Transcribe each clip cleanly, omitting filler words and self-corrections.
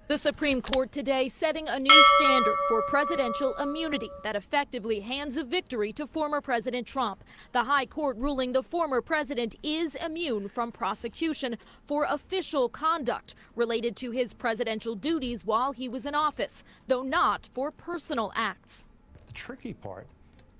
The Supreme Court today setting a new standard for presidential immunity that effectively hands a victory to former President Trump. The High Court ruling the former president is immune from prosecution for official conduct related to his presidential duties while he was in office, though not for personal acts. The tricky part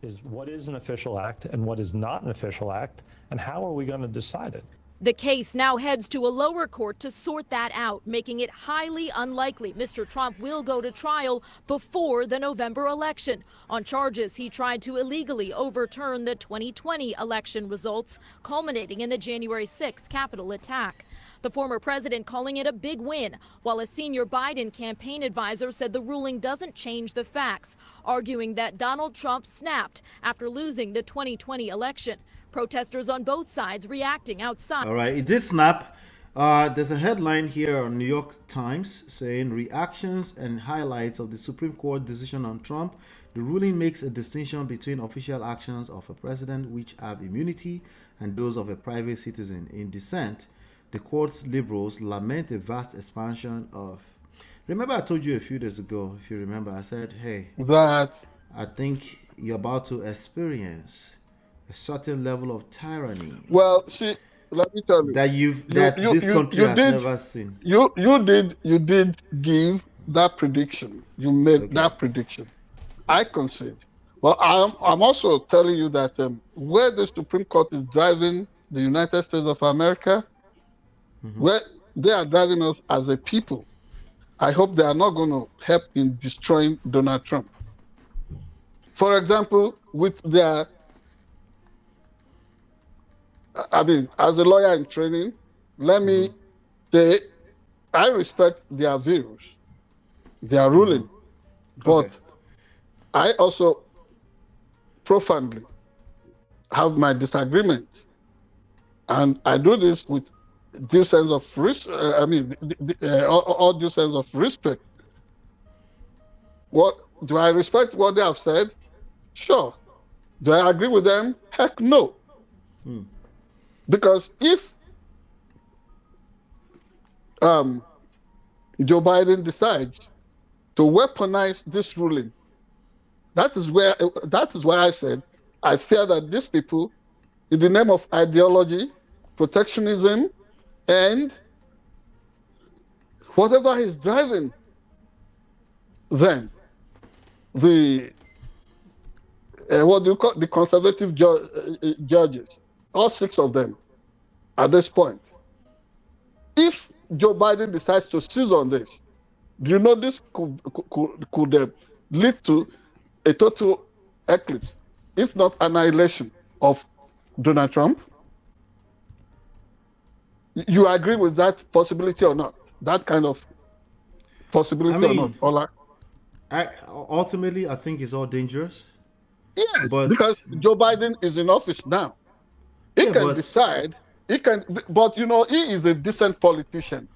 is what is an official act and what is not an official act, and how are we going to decide it? The case now heads to a lower court to sort that out, making it highly unlikely Mr. Trump will go to trial before the November election on charges he tried to illegally overturn the 2020 election results, culminating in the January 6 Capitol attack. The former president calling it a big win, while a senior Biden campaign advisor said the ruling doesn't change the facts, arguing that Donald Trump snapped after losing the 2020 election. Protesters on both sides reacting outside. All right, it did snap. There's a headline here on New York Times saying reactions and highlights of the Supreme Court decision on Trump. The ruling makes a distinction between official actions of a president, which have immunity, and those of a private citizen. In dissent, the court's liberals lament a vast expansion of... Remember I told you a few days ago, if you remember, I said, hey, I think you're about to experience a certain level of tyranny. Well, see, let me tell you that this country has never seen. You did give that prediction. You made that prediction. I concede. Well, I'm also telling you that where the Supreme Court is driving the United States of America, where they are driving us as a people, I hope they are not going to help in destroying Donald Trump. For example, with their... I mean, as a lawyer in training, let me say, I respect their views, their ruling, but I also profoundly have my disagreements, and I do this with due sense of all due sense of respect. What do I respect what they have said? Sure. Do I agree with them? Heck no. Because if Joe Biden decides to weaponize this ruling, that is why I said I fear that these people, in the name of ideology, protectionism, and whatever is driving them, the what do you call the conservative judges, all 6 of them at this point. If Joe Biden decides to seize on this, do you know this could lead to a total eclipse, if not annihilation, of Donald Trump? You agree with that possibility or not? That kind of possibility or not? Ultimately, I think it's all dangerous. Yes, because Joe Biden is in office now. He can decide. He can, but you know, he is a decent politician.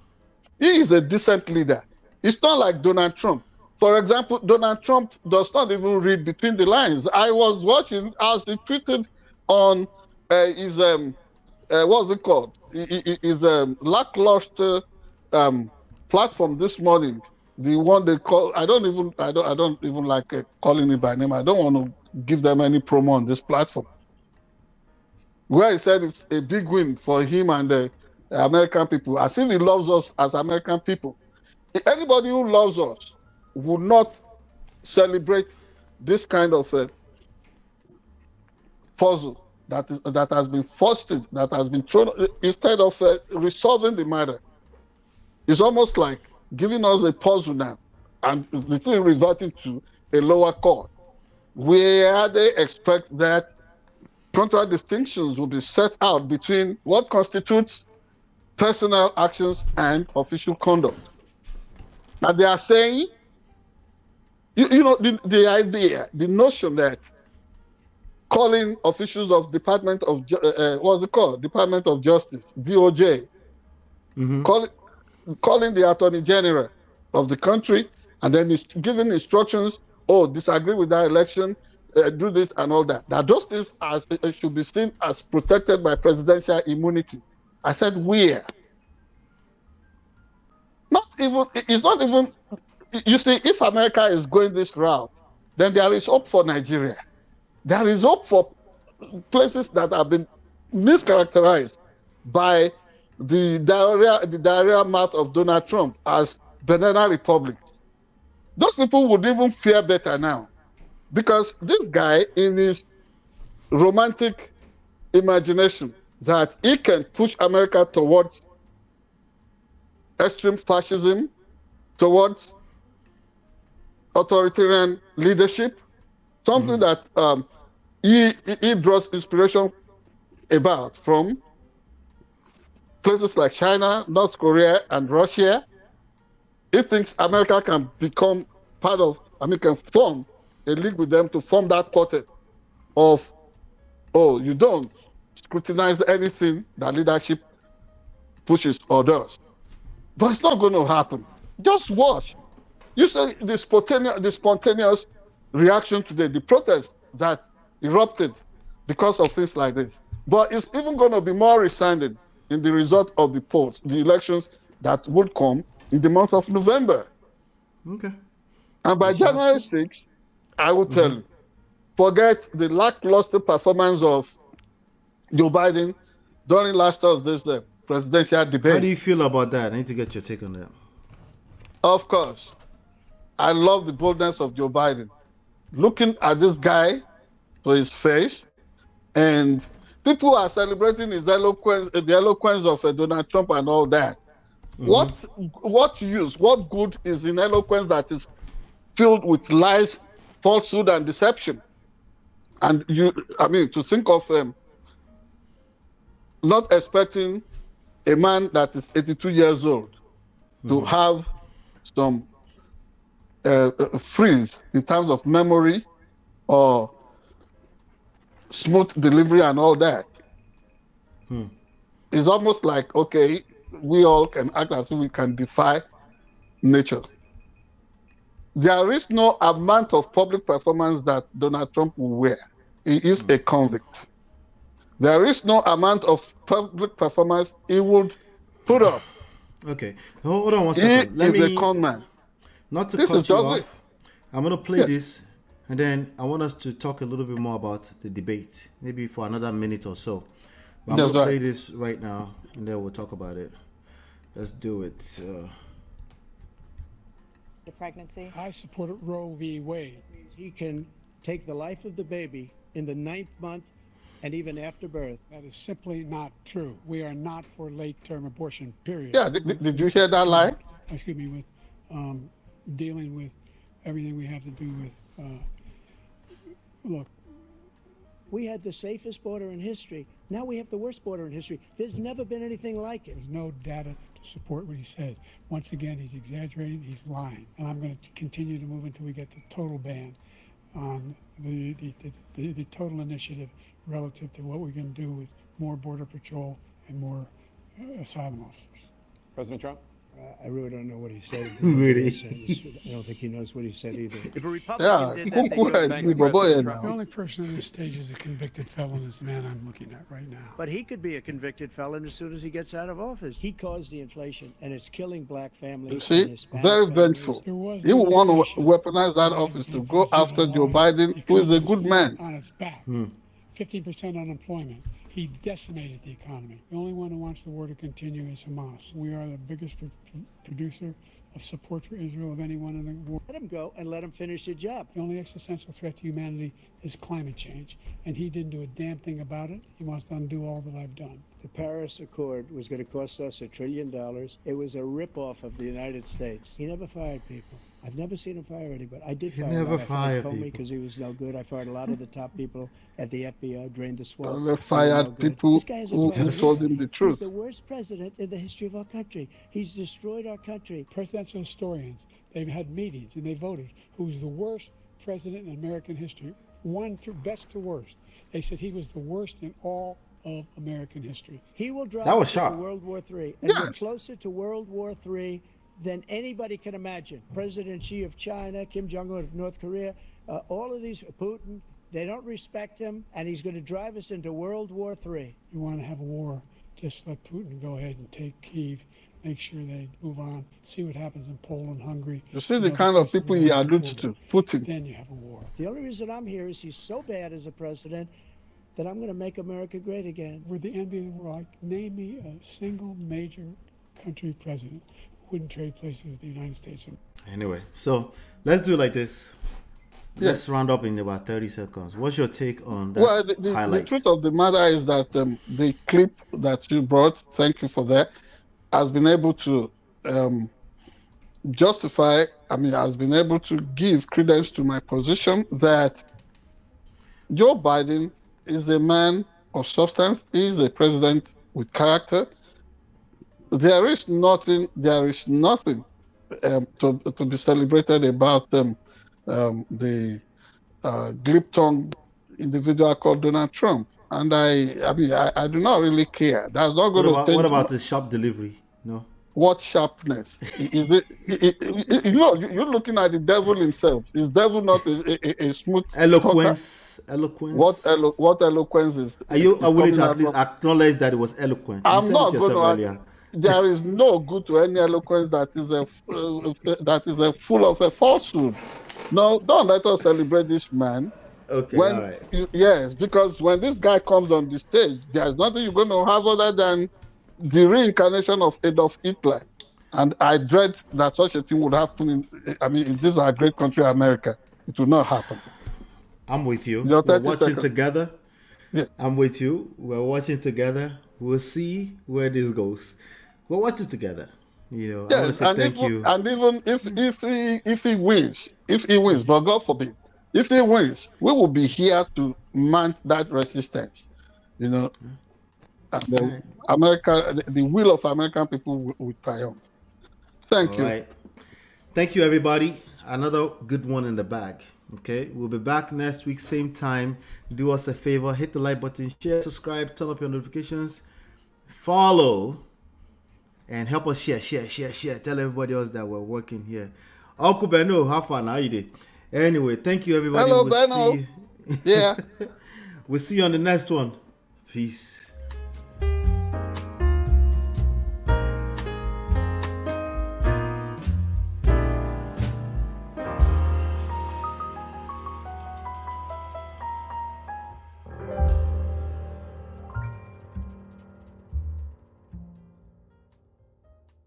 He is a decent leader. It's not like Donald Trump. For example, Donald Trump does not even read between the lines. I was watching as he tweeted on his what's it called? His lackluster platform this morning. The one they call I don't even like calling it by name. I don't want to give them any promo on this platform, where he said it's a big win for him and the American people, as if he loves us as American people. Anybody who loves us would not celebrate this kind of puzzle that has been fostered, that has been thrown, instead of resolving the matter. It's almost like giving us a puzzle now, and the thing reverting to a lower court, where they expect that contract distinctions will be set out between what constitutes personal actions and official conduct. Now they are saying, you know, the idea, the notion that calling officials of Department of what's it called? Department of Justice, DOJ, calling the Attorney General of the country, and then he's giving instructions. Oh, disagree with that election, do this and all that. Now those things should be seen as protected by presidential immunity. I said where? Not even. It's not even. You see, if America is going this route, then there is hope for Nigeria. There is hope for places that have been mischaracterized by the diarrhea mouth of Donald Trump as banana republic. Those people would even fear better now, because this guy, in his romantic imagination that he can push America towards extreme fascism, towards authoritarian leadership, something that he draws inspiration about from places like China, North Korea, and Russia. He thinks America can become part of, can form a league with them to form that quartet of, oh, you don't scrutinize anything that leadership pushes or does. But it's not going to happen. Just watch. You say the spontaneous reaction today, the protest that erupted because of things like this. But it's even going to be more resounding in the result of the polls, the elections that would come in the month of November. Okay. And by January 6th, I will tell you, forget the lackluster performance of Joe Biden during last Thursday's presidential debate. How do you feel about that? I need to get your take on that. Of course. I love the boldness of Joe Biden. Looking at this guy to his face, and people are celebrating his eloquence, the eloquence of Donald Trump and all that. What use, what good is in eloquence that is filled with lies, falsehood, and deception? And to think of not expecting a man that is 82 years old to have some freeze in terms of memory or smooth delivery and all that. It's almost like, okay, we all can act as if we can defy nature. There is no amount of public performance that Donald Trump will wear. He is a convict. There is no amount of public performance he would put up. Okay, hold on one second. He is a con man. Not to cut you off, I'm going to play this, and then I want us to talk a little bit more about the debate, maybe for another minute or so. But I'm going to play this right now, and then we'll talk about it. Let's do it. The pregnancy. I support Roe v. Wade. He can take the life of the baby in the 9th month and even after birth. That is simply not true. We are not for late-term abortion, period. Yeah, did you hear that line? Excuse me, with dealing with everything we have to do with, look. We had the safest border in history. Now we have the worst border in history. There's never been anything like it. There's no data to support what he said. Once again, he's exaggerating, he's lying. And I'm going to continue to move until we get the total ban on the total initiative relative to what we're going to do with more border patrol and more asylum officers. President Trump? I really don't know what he said. Really? I don't think he knows what he said either. If a Republican did that, The only person on this stage is a convicted felon is the man I'm looking at right now. But he could be a convicted felon as soon as he gets out of office. He caused the inflation, and it's killing black families. You see, and Hispanic very families. vengeful. He will want to weaponize that office to go after Joe Biden, who is a good man. On its back, 15% unemployment. He decimated the economy. The only one who wants the war to continue is Hamas. We are the biggest producer of support for Israel of anyone in the war. Let him go and let him finish the job. The only existential threat to humanity is climate change, and he didn't do a damn thing about it. He wants to undo all that I've done. The Paris Accord was going to cost us $1 trillion. It was a ripoff of the United States. He never fired people. I've never seen him fire anybody. I did fire him. Never fired Comey people because he was no good. I fired a lot of the top people at the FBI, drained the swamp. They fired people who told him the truth. He's the worst president in the history of our country. He's destroyed our country. Presidential historians, they've had meetings and they voted who's the worst president in American history, one through best to worst. They said he was the worst in all of American history. He will drive That was us sharp. to World War III, and we're closer to World War III than anybody can imagine. President Xi of China, Kim Jong-un of North Korea, all of these, Putin, they don't respect him, and he's going to drive us into World War III. You want to have a war, just let Putin go ahead and take Kyiv make sure they move on, see what happens in Poland, Hungary. You see the kind of people he alludes to, Putin. Then you have a war. The only reason I'm here is he's so bad as a president that I'm going to make America great again. We're the envy of the world. Name me a single major country president who wouldn't trade places with the United States. Anyway, so let's do it like this. Yeah. Let's round up in about 30 seconds. What's your take on that Well, the highlight? truth of the matter is that the clip that you brought, thank you for that, has been able to justify, has been able to give credence to my position that Joe Biden is a man of substance. He is a president with character. There is nothing to be celebrated about the glip-tongued individual called Donald Trump. And I do not really care. That's not going to change. What about the sharp delivery? No. What sharpness? Is it? You're looking at the devil himself. Is devil not a smooth eloquence? talker? Eloquence. What eloquence is? Are you willing to at least acknowledge that it was eloquent? I'm not going to. There is no good to any eloquence that is a full of a falsehood. No, don't let us celebrate this man. Okay, all right. Yes, because when this guy comes on the stage, there's nothing you're going to have other than the reincarnation of Adolf Hitler. And I dread that such a thing would happen in this our great country, America. It will not happen. I'm with you. We're watching together. Yeah. I'm with you. We're watching together. We'll see where this goes. We're watching together. I want to say thank you. And even if he wins, but God forbid, if he wins, we will be here to mount that resistance. And then America, the will of American people will triumph. Thank you. Right. Thank you, everybody. Another good one in the bag. Okay, we'll be back next week, same time. Do us a favor, hit the like button, share, subscribe, turn up your notifications, follow, and help us share. Tell everybody else that we're working here. Uncle Beno, how far now you did? Anyway, thank you, everybody. Hello, Beno. Yeah. We'll see you on the next one. Peace.